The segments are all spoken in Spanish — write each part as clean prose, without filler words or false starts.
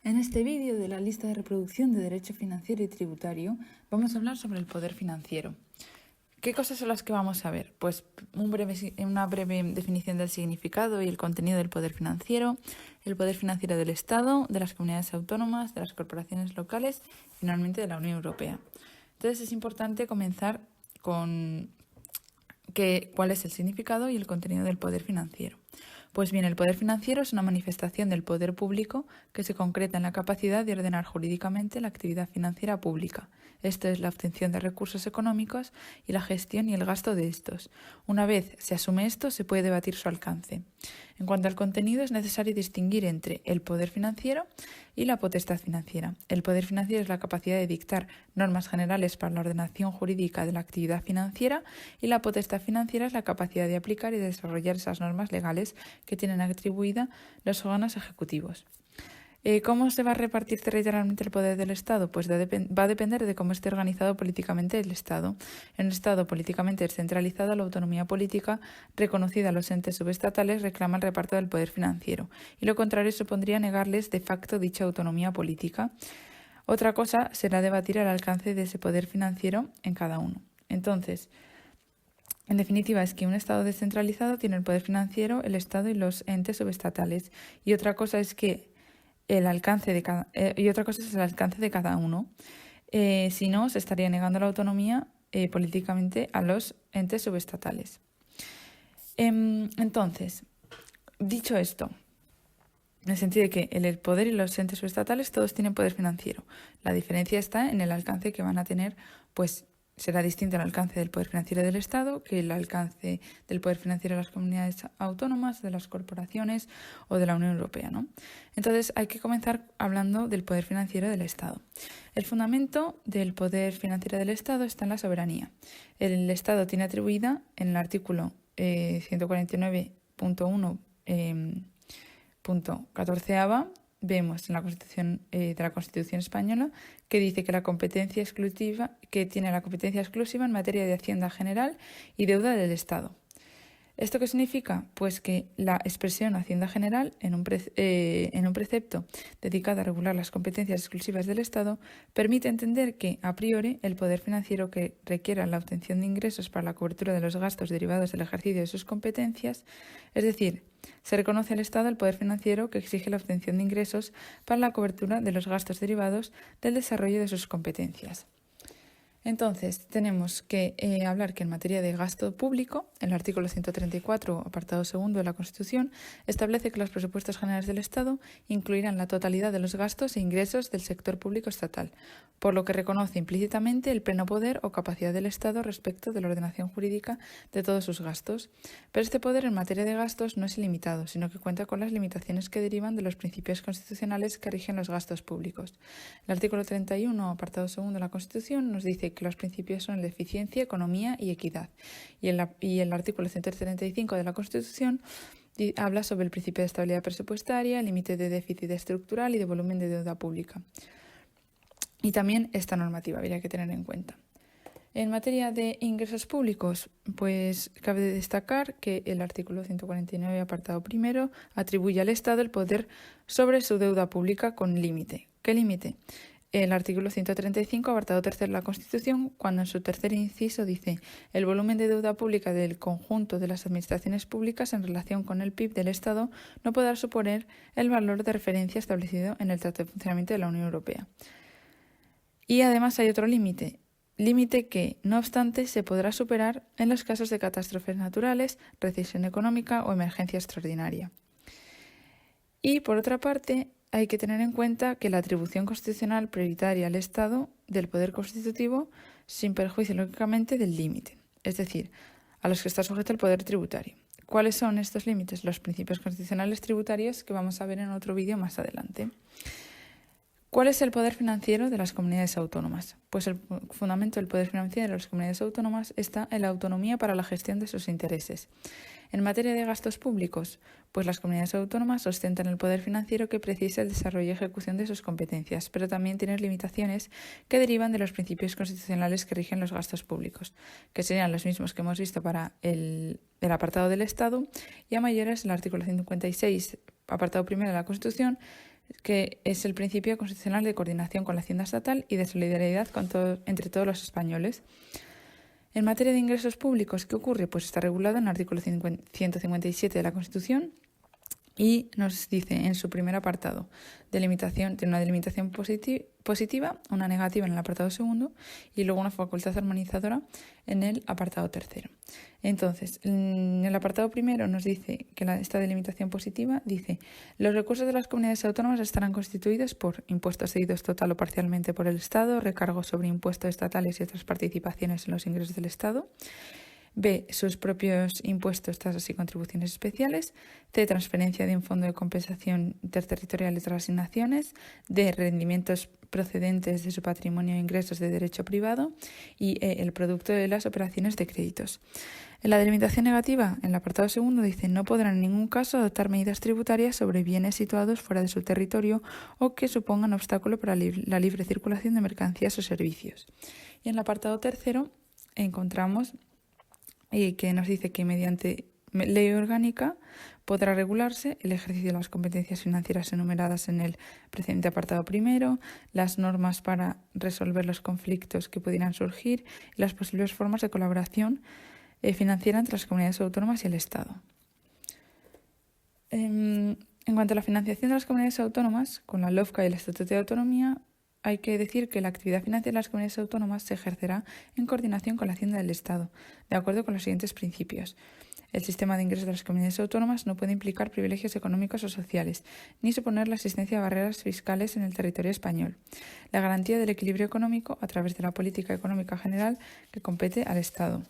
En este vídeo de la lista de reproducción de derecho financiero y tributario vamos a hablar sobre el poder financiero. ¿Qué cosas son las que vamos a ver? Pues una breve definición del significado y el contenido del poder financiero, el poder financiero del Estado, de las comunidades autónomas, de las corporaciones locales y finalmente de la Unión Europea. Entonces es importante comenzar con cuál es el significado y el contenido del poder financiero. Pues bien, el poder financiero es una manifestación del poder público que se concreta en la capacidad de ordenar jurídicamente la actividad financiera pública. Esto es la obtención de recursos económicos y la gestión y el gasto de estos. Una vez se asume esto, se puede debatir su alcance. En cuanto al contenido, es necesario distinguir entre el poder financiero y la potestad financiera. El poder financiero es la capacidad de dictar normas generales para la ordenación jurídica de la actividad financiera y la potestad financiera es la capacidad de aplicar y desarrollar esas normas legales que tienen atribuida los órganos ejecutivos. ¿Cómo se va a repartir territorialmente el poder del Estado? Pues va a depender de cómo esté organizado políticamente el Estado. En un Estado políticamente descentralizado, la autonomía política reconocida a los entes subestatales reclama el reparto del poder financiero, y lo contrario supondría negarles de facto dicha autonomía política. Otra cosa será debatir el alcance de ese poder financiero en cada uno. Entonces, en definitiva, es que un Estado descentralizado tiene el poder financiero, el Estado y los entes subestatales. Y otra cosa es que el alcance de cada uno. Si no, se estaría negando la autonomía políticamente a los entes subestatales. Entonces, dicho esto, en el sentido de que el poder y los entes subestatales todos tienen poder financiero. La diferencia está en el alcance que van a tener, pues será distinto el alcance del poder financiero del Estado que el alcance del poder financiero de las comunidades autónomas, de las corporaciones o de la Unión Europea, ¿no? Entonces hay que comenzar hablando del poder financiero del Estado. El fundamento del poder financiero del Estado está en la soberanía. El Estado tiene atribuida en el artículo 149.1 punto 14ava, vemos en la Constitución de la Constitución española que dice que tiene la competencia exclusiva en materia de Hacienda General y deuda del Estado. ¿Esto qué significa? Pues que la expresión Hacienda General, en un precepto dedicado a regular las competencias exclusivas del Estado, permite entender que, a priori, el poder financiero que requiera la obtención de ingresos para la cobertura de los gastos derivados del ejercicio de sus competencias, es decir, se reconoce al Estado el poder financiero que exige la obtención de ingresos para la cobertura de los gastos derivados del desarrollo de sus competencias. Entonces, tenemos que hablar que en materia de gasto público, el artículo 134, apartado segundo de la Constitución, establece que los presupuestos generales del Estado incluirán la totalidad de los gastos e ingresos del sector público estatal, por lo que reconoce implícitamente el pleno poder o capacidad del Estado respecto de la ordenación jurídica de todos sus gastos. Pero este poder en materia de gastos no es ilimitado, sino que cuenta con las limitaciones que derivan de los principios constitucionales que rigen los gastos públicos. El artículo 31, apartado segundo de la Constitución, nos dice que los principios son la eficiencia, economía y equidad. Y el artículo 135 de la Constitución habla sobre el principio de estabilidad presupuestaria, límite de déficit estructural y de volumen de deuda pública. Y también esta normativa habría que tener en cuenta. En materia de ingresos públicos, pues cabe destacar que el artículo 149, apartado primero, atribuye al Estado el poder sobre su deuda pública con límite. ¿Qué límite? El artículo 135, apartado tercero de la Constitución, cuando en su tercer inciso dice el volumen de deuda pública del conjunto de las administraciones públicas en relación con el PIB del Estado no podrá suponer el valor de referencia establecido en el Tratado de Funcionamiento de la Unión Europea. Y además hay otro límite que, no obstante, se podrá superar en los casos de catástrofes naturales, recesión económica o emergencia extraordinaria. Y, por otra parte, hay que tener en cuenta que la atribución constitucional prioritaria al Estado del poder constitutivo, sin perjuicio, lógicamente, del límite, es decir, a los que está sujeto el poder tributario. ¿Cuáles son estos límites? Los principios constitucionales tributarios que vamos a ver en otro vídeo más adelante. ¿Cuál es el poder financiero de las comunidades autónomas? Pues el fundamento del poder financiero de las comunidades autónomas está en la autonomía para la gestión de sus intereses. En materia de gastos públicos, pues las comunidades autónomas ostentan el poder financiero que precisa el desarrollo y ejecución de sus competencias, pero también tienen limitaciones que derivan de los principios constitucionales que rigen los gastos públicos, que serían los mismos que hemos visto para el apartado del Estado, y a mayores el artículo 156, apartado primero de la Constitución, que es el principio constitucional de coordinación con la hacienda estatal y de solidaridad entre todos los españoles. En materia de ingresos públicos, ¿qué ocurre? Pues está regulado en el artículo 157 de la Constitución y nos dice en su primer apartado, tiene una delimitación positiva, una negativa en el apartado segundo y luego una facultad armonizadora en el apartado tercero. Entonces, en el apartado primero nos dice que esta delimitación positiva dice: los recursos de las comunidades autónomas estarán constituidos por impuestos cedidos total o parcialmente por el Estado, recargos sobre impuestos estatales y otras participaciones en los ingresos del Estado. B, sus propios impuestos, tasas y contribuciones especiales. C, transferencia de un fondo de compensación interterritorial y otras asignaciones. D, rendimientos procedentes de su patrimonio e ingresos de derecho privado. Y E, el producto de las operaciones de créditos. En la delimitación negativa, en el apartado segundo, dice: no podrán en ningún caso adoptar medidas tributarias sobre bienes situados fuera de su territorio o que supongan obstáculo para la libre circulación de mercancías o servicios. Y en el apartado tercero encontramos que nos dice que mediante ley orgánica podrá regularse el ejercicio de las competencias financieras enumeradas en el precedente apartado primero, las normas para resolver los conflictos que pudieran surgir y las posibles formas de colaboración financiera entre las comunidades autónomas y el Estado. En cuanto a la financiación de las comunidades autónomas, con la LOFCA y el Estatuto de Autonomía, hay que decir que la actividad financiera de las comunidades autónomas se ejercerá en coordinación con la Hacienda del Estado, de acuerdo con los siguientes principios. El sistema de ingresos de las comunidades autónomas no puede implicar privilegios económicos o sociales, ni suponer la existencia de barreras fiscales en el territorio español. La garantía del equilibrio económico a través de la política económica general que compete al Estado.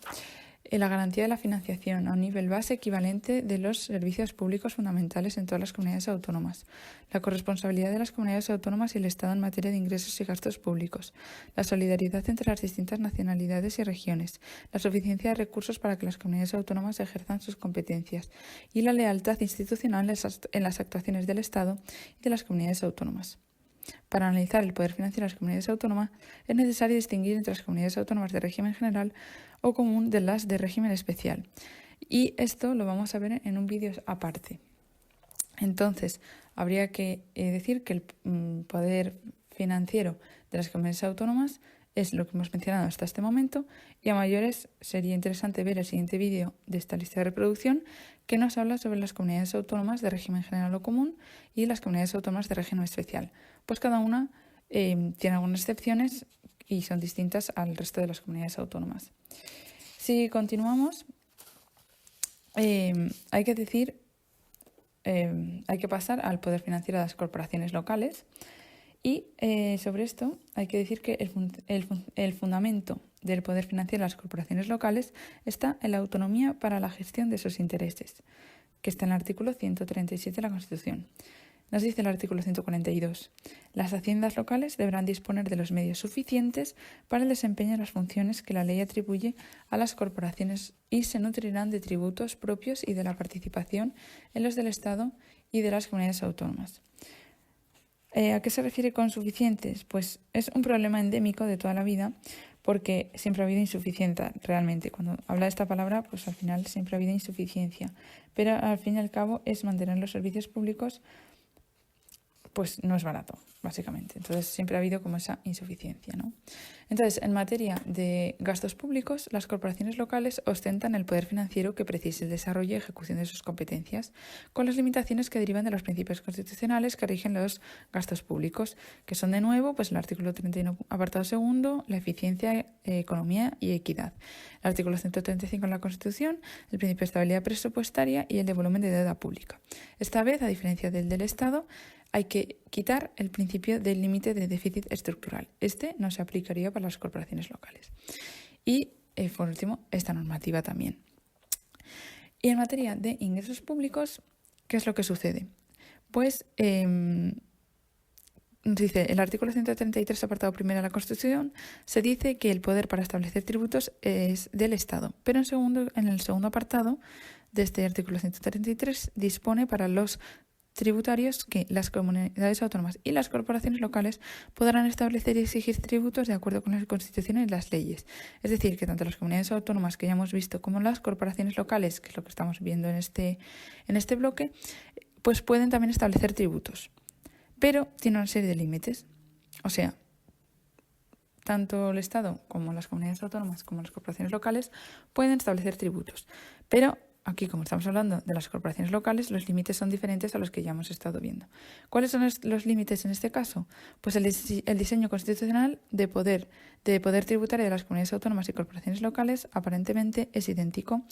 La garantía de la financiación a un nivel base equivalente de los servicios públicos fundamentales en todas las comunidades autónomas, la corresponsabilidad de las comunidades autónomas y el Estado en materia de ingresos y gastos públicos, la solidaridad entre las distintas nacionalidades y regiones, la suficiencia de recursos para que las comunidades autónomas ejerzan sus competencias y la lealtad institucional en las actuaciones del Estado y de las comunidades autónomas. Para analizar el poder financiero de las comunidades autónomas es necesario distinguir entre las comunidades autónomas de régimen general o común de las de régimen especial. Y esto lo vamos a ver en un vídeo aparte. Entonces, habría que decir que el poder financiero de las comunidades autónomas es lo que hemos mencionado hasta este momento, y a mayores sería interesante ver el siguiente vídeo de esta lista de reproducción que nos habla sobre las comunidades autónomas de régimen general o común y las comunidades autónomas de régimen especial. Pues cada una tiene algunas excepciones y son distintas al resto de las comunidades autónomas. Si continuamos, hay que pasar al poder financiero de las corporaciones locales. Y sobre esto hay que decir que el fundamento del poder financiero de las corporaciones locales está en la autonomía para la gestión de sus intereses, que está en el artículo 137 de la Constitución. Nos dice el artículo 142: las haciendas locales deberán disponer de los medios suficientes para el desempeño de las funciones que la ley atribuye a las corporaciones y se nutrirán de tributos propios y de la participación en los del Estado y de las comunidades autónomas. ¿A qué se refiere con suficientes? Pues es un problema endémico de toda la vida, porque siempre ha habido insuficiencia realmente. Cuando habla de esta palabra, pues al final siempre ha habido insuficiencia. Pero al fin y al cabo es mantener los servicios públicos, pues no es barato, básicamente. Entonces siempre ha habido como esa insuficiencia, ¿no? Entonces, en materia de gastos públicos, las corporaciones locales ostentan el poder financiero que precise el desarrollo y ejecución de sus competencias, con las limitaciones que derivan de los principios constitucionales que rigen los gastos públicos, que son de nuevo pues el artículo 31 apartado segundo, la eficiencia, economía y equidad. El artículo 135 de la Constitución, el principio de estabilidad presupuestaria y el de volumen de deuda pública. Esta vez, a diferencia del Estado, hay que quitar el principio del límite de déficit estructural. Este no se aplicaría para las corporaciones locales. Y, por último, esta normativa también. Y en materia de ingresos públicos, ¿qué es lo que sucede? Pues dice el artículo 133, apartado primero de la Constitución, se dice que el poder para establecer tributos es del Estado. Pero en el segundo apartado de este artículo 133 dispone para los tributarios que las comunidades autónomas y las corporaciones locales podrán establecer y exigir tributos de acuerdo con las constituciones y las leyes. Es decir, que tanto las comunidades autónomas que ya hemos visto como las corporaciones locales, que es lo que estamos viendo en este bloque, pues pueden también establecer tributos. pero tiene una serie de límites. O sea, tanto el Estado como las comunidades autónomas como las corporaciones locales pueden establecer tributos, pero aquí, como estamos hablando de las corporaciones locales, los límites son diferentes a los que ya hemos estado viendo. ¿Cuáles son los límites en este caso? Pues el diseño constitucional de poder tributario de las comunidades autónomas y corporaciones locales aparentemente es idéntico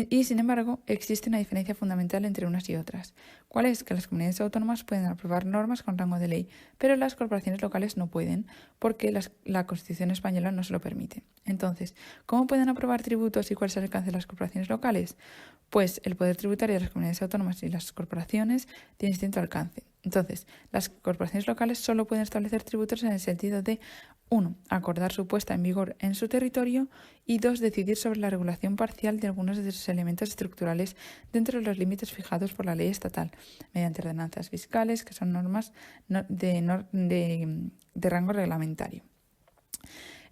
y, sin embargo, existe una diferencia fundamental entre unas y otras. ¿Cuál es? Que las comunidades autónomas pueden aprobar normas con rango de ley, pero las corporaciones locales no pueden, porque la Constitución española no se lo permite. Entonces, ¿cómo pueden aprobar tributos y cuál es el alcance de las corporaciones locales? Pues el poder tributario de las comunidades autónomas y las corporaciones tiene distinto alcance. Entonces, las corporaciones locales solo pueden establecer tributos en el sentido de 1. Acordar su puesta en vigor en su territorio y 2. Decidir sobre la regulación parcial de algunos de sus elementos estructurales dentro de los límites fijados por la ley estatal, mediante ordenanzas fiscales, que son normas de rango reglamentario.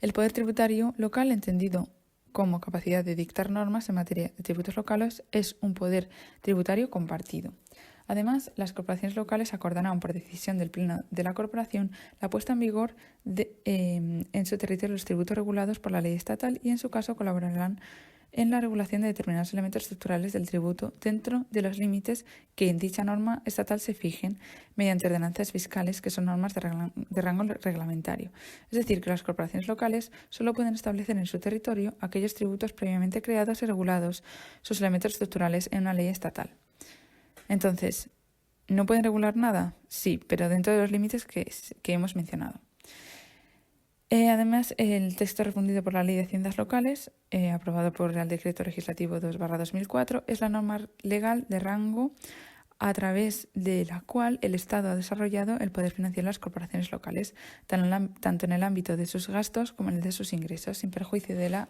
El poder tributario local, entendido como capacidad de dictar normas en materia de tributos locales, es un poder tributario compartido. Además, las corporaciones locales acordarán por decisión del Pleno de la Corporación la puesta en vigor en su territorio de los tributos regulados por la ley estatal y, en su caso, colaborarán en la regulación de determinados elementos estructurales del tributo dentro de los límites que en dicha norma estatal se fijen mediante ordenanzas fiscales, que son normas de rango reglamentario. Es decir, que las corporaciones locales solo pueden establecer en su territorio aquellos tributos previamente creados y regulados, sus elementos estructurales, en una ley estatal. Entonces, ¿no pueden regular nada? Sí, pero dentro de los límites que hemos mencionado. Además, el texto refundido por la Ley de Haciendas Locales, aprobado por el Real Decreto Legislativo 2/2004, es la norma legal de rango a través de la cual el Estado ha desarrollado el poder financiero de las corporaciones locales, tanto en el ámbito de sus gastos como en el de sus ingresos, sin perjuicio de la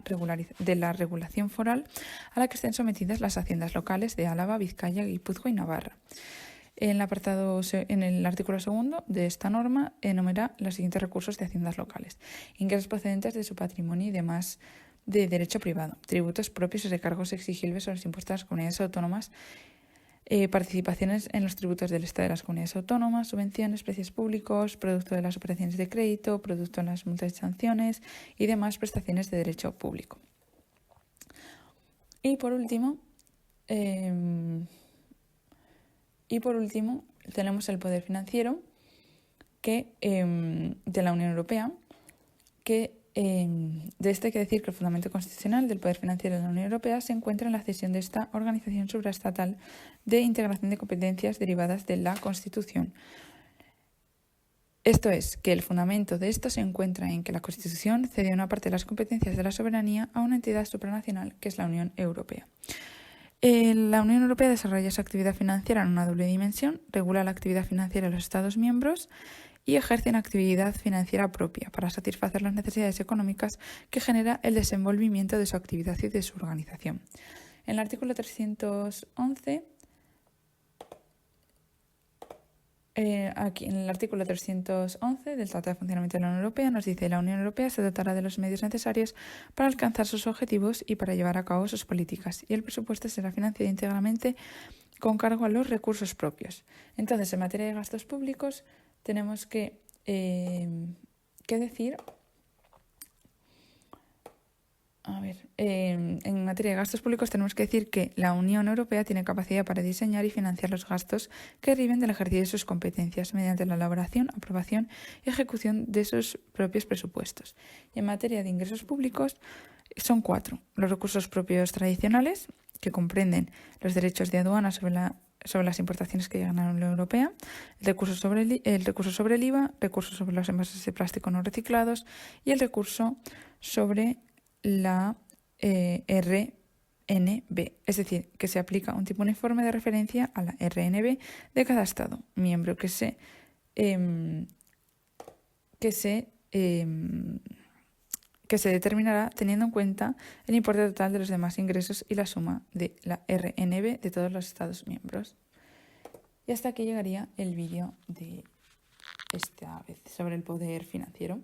regulación foral a la que estén sometidas las haciendas locales de Álava, Vizcaya, Guipúzcoa y Navarra. En el artículo 2 de esta norma enumera los siguientes recursos de haciendas locales: ingresos procedentes de su patrimonio y demás de derecho privado, tributos propios y recargos exigibles sobre los impuestos a las comunidades autónomas, participaciones en los tributos del Estado de las comunidades autónomas, subvenciones, precios públicos, producto de las operaciones de crédito, producto de las multas y sanciones y demás prestaciones de derecho público. Y por último, tenemos el poder financiero de la Unión Europea, que de este hay que decir que el fundamento constitucional del poder financiero de la Unión Europea se encuentra en la cesión de esta organización supraestatal de integración de competencias derivadas de la Constitución. Esto es, que el fundamento de esto se encuentra en que la Constitución cede una parte de las competencias de la soberanía a una entidad supranacional, que es la Unión Europea. La Unión Europea desarrolla su actividad financiera en una doble dimensión: regula la actividad financiera de los Estados miembros y ejerce una actividad financiera propia para satisfacer las necesidades económicas que genera el desenvolvimiento de su actividad y de su organización. En el artículo 311, del Tratado de Funcionamiento de la Unión Europea nos dice: la Unión Europea se dotará de los medios necesarios para alcanzar sus objetivos y para llevar a cabo sus políticas, y el presupuesto será financiado íntegramente con cargo a los recursos propios. Entonces, en materia de gastos públicos, tenemos que decir, en materia de gastos públicos tenemos que decir que la Unión Europea tiene capacidad para diseñar y financiar los gastos que deriven del ejercicio de sus competencias mediante la elaboración, aprobación y ejecución de sus propios presupuestos. Y en materia de ingresos públicos son 4: los recursos propios tradicionales, que comprenden los derechos de aduana sobre las importaciones que llegan a la Unión Europea, el recurso sobre el IVA, recursos sobre los envases de plástico no reciclados y el recurso sobre la RNB, es decir, que se aplica un tipo uniforme de referencia a la RNB de cada Estado miembro que se determinará teniendo en cuenta el importe total de los demás ingresos y la suma de la RNB de todos los Estados miembros. Y hasta aquí llegaría el vídeo de esta vez sobre el poder financiero.